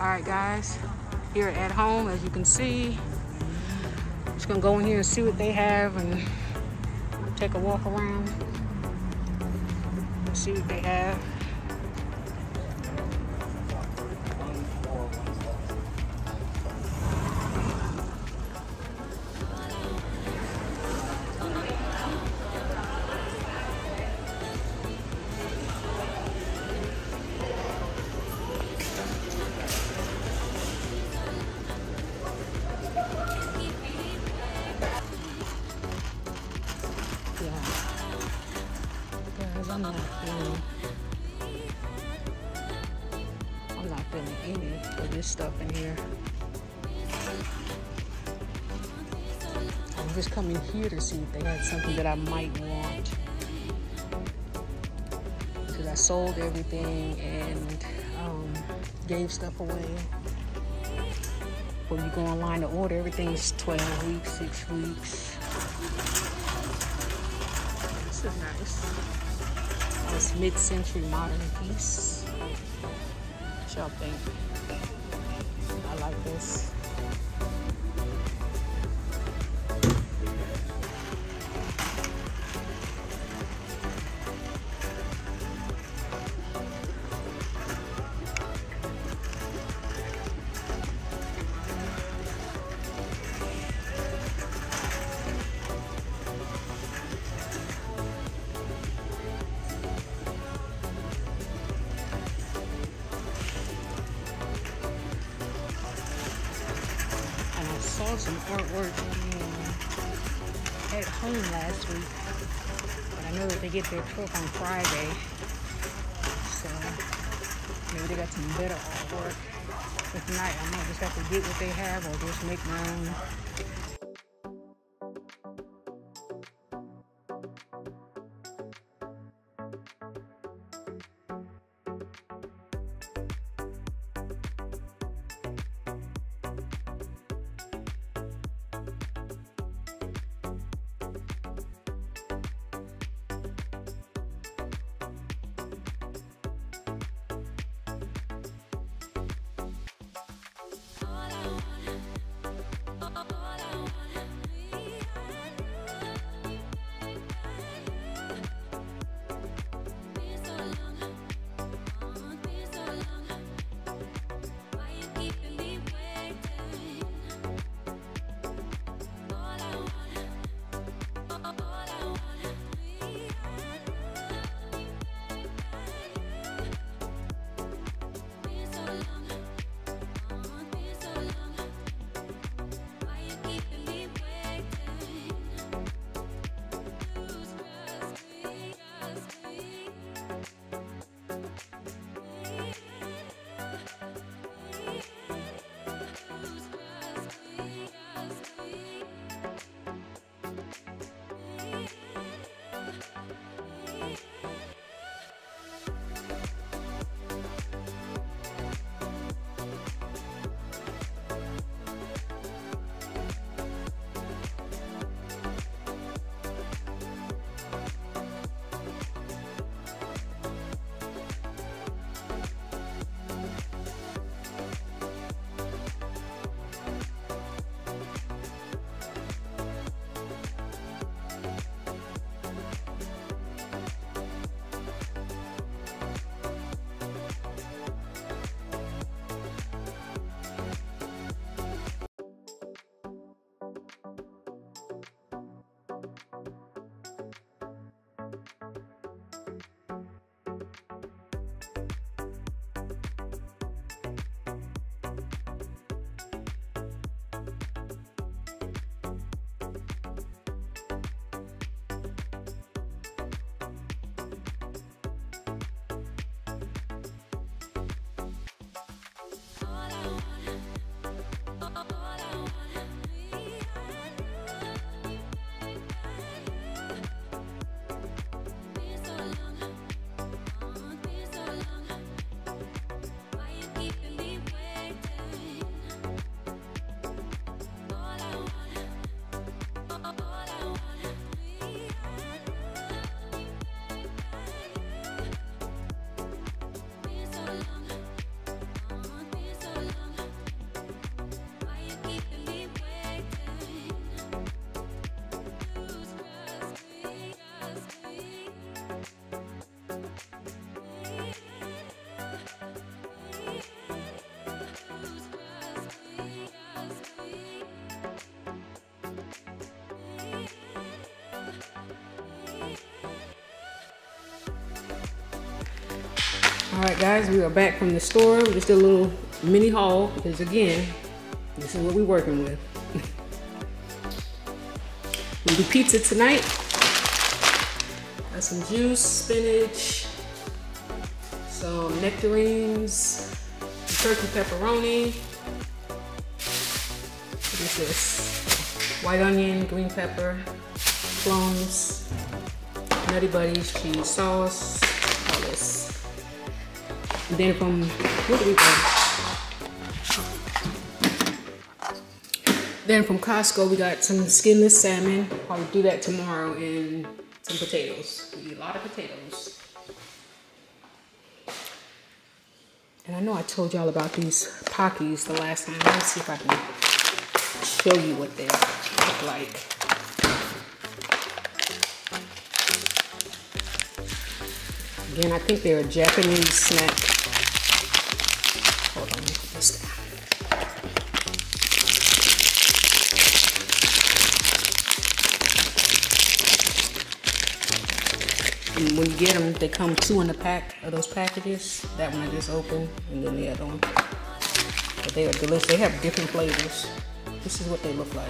Alright guys, here at home, as you can see, just gonna go in here and see what they have and take a walk around and see what they have. I'm not feeling any of this stuff in here. I'm just coming here to see if they had something that I might want. Because I sold everything and gave stuff away. When you go online to order, everything is 12 weeks, 6 weeks. This is nice. This mid-century modern piece. What y'all think? I like this. I saw some artwork at home last week, but I know that they get their truck on Friday, so maybe they got some better artwork. If not, I might just have to get what they have or just make my own. Alright guys, we are back from the store. We just did a little mini haul because again, this is what we're working with. We'll do pizza tonight. Got some juice, spinach, some nectarines, turkey pepperoni. What is this? White onion, green pepper, plums, Nutty Buddies, cheese sauce, all this. And then from, what do we got? Then from Costco, we got some skinless salmon. Probably do that tomorrow, and some potatoes. We eat a lot of potatoes. And I know I told y'all about these Pockies the last time. Let's see if I can show you what they look like. Again, I think they're a Japanese snack. Hold on, let me put this down. And when you get them, they come 2 in the pack of those packages. That one I just opened, and then the other one. But they are delicious. They have different flavors. This is what they look like.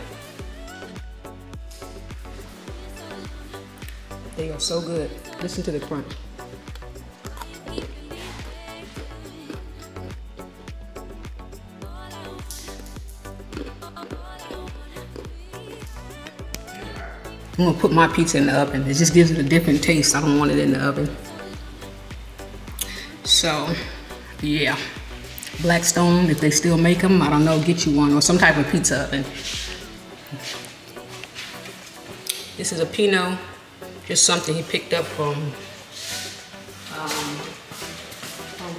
They are so good. Listen to the crunch. I'm gonna put my pizza in the oven. It just gives it a different taste. I don't want it in the oven. So, yeah. Blackstone, if they still make them, I don't know, get you one, or some type of pizza oven. This is a Pinot, just something he picked up from, oh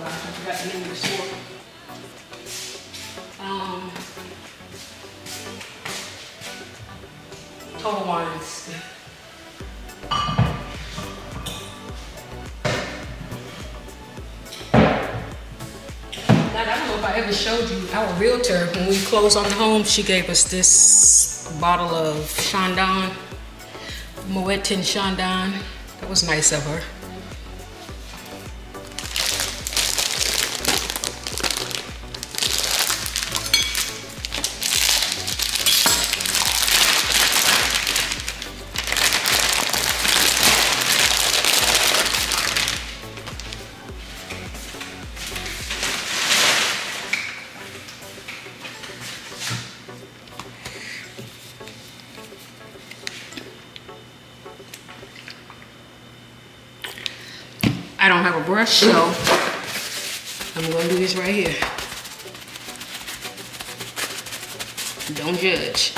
gosh, I forgot the name of the store. Total Wines. I don't know if I ever showed you our realtor. When we closed on the home, she gave us this bottle of Chandon, Moet Chandon. That was nice of her. I don't have a brush, so I'm gonna do this right here. Don't judge.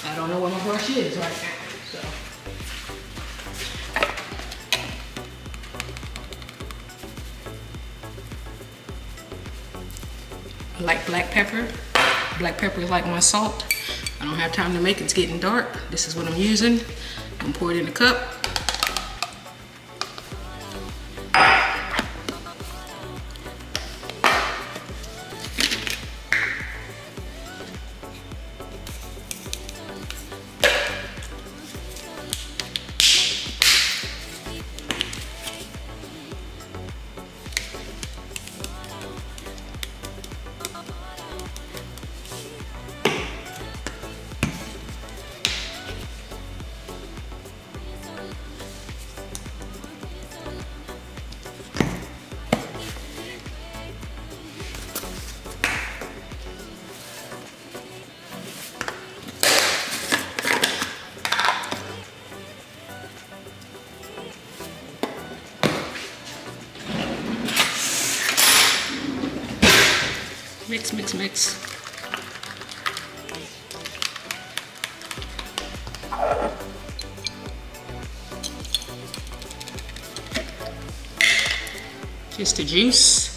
I don't know where my brush is right now, so. I like black pepper. Black pepper is like my salt. I don't have time to make it, it's getting dark. This is what I'm using. I'm gonna pour it in a cup. Mix, mix, mix. Just the juice.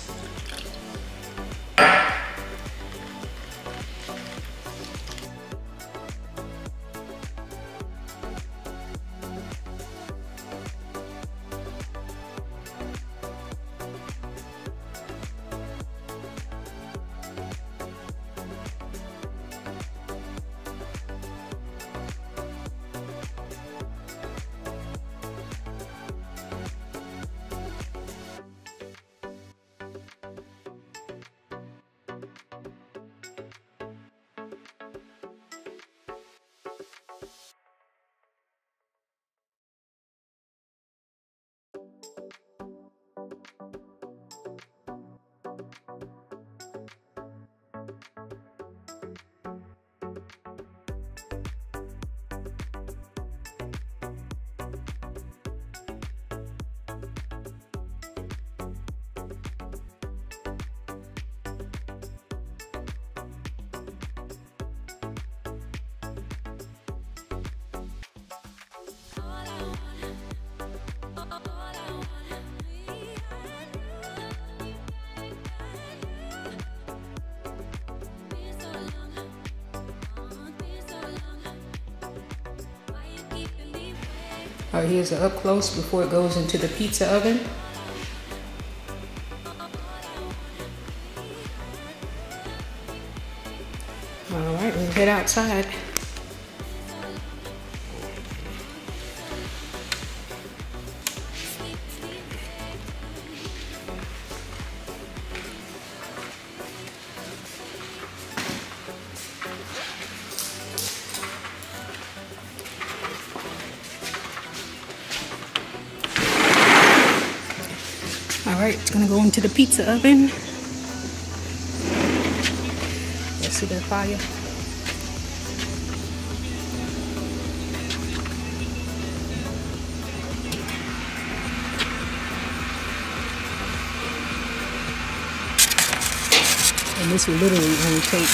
All right, here's an up close before it goes into the pizza oven. All right, we'll head outside. All right, it's gonna go into the pizza oven. Let's see that fire. And this will literally only take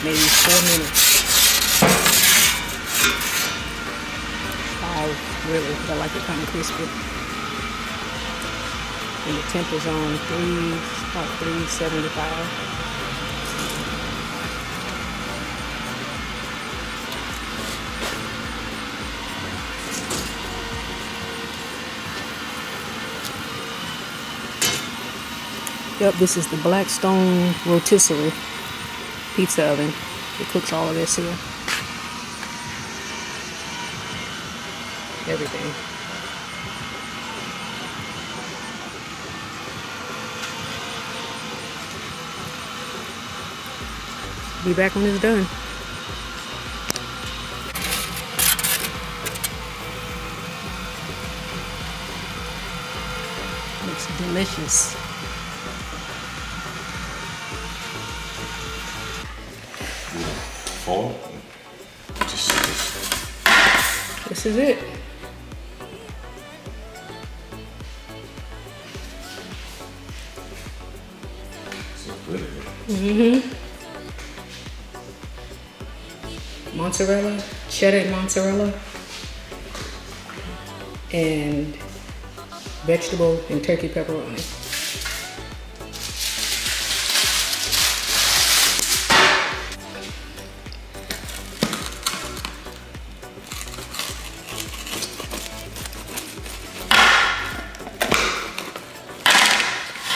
maybe 4 minutes. Oh, really? I like it kind of crispy. And the temp is on about 375. Yep, this is the Blackstone rotisserie pizza oven. It cooks all of this here. Everything. Be back when it's done. Looks delicious. This is it. Mozzarella, cheddar mozzarella, and vegetable and turkey pepperoni.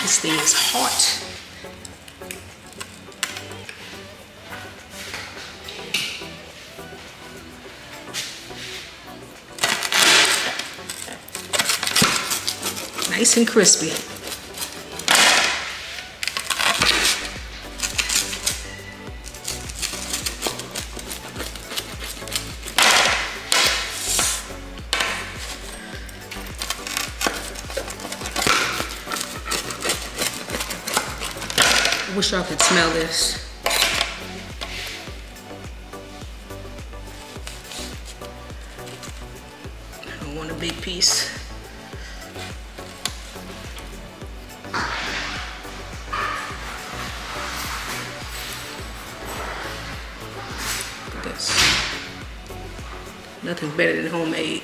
This thing is hot. Nice and crispy. I wish y'all could smell this. I want a big piece. Look at this. Nothing's better than homemade.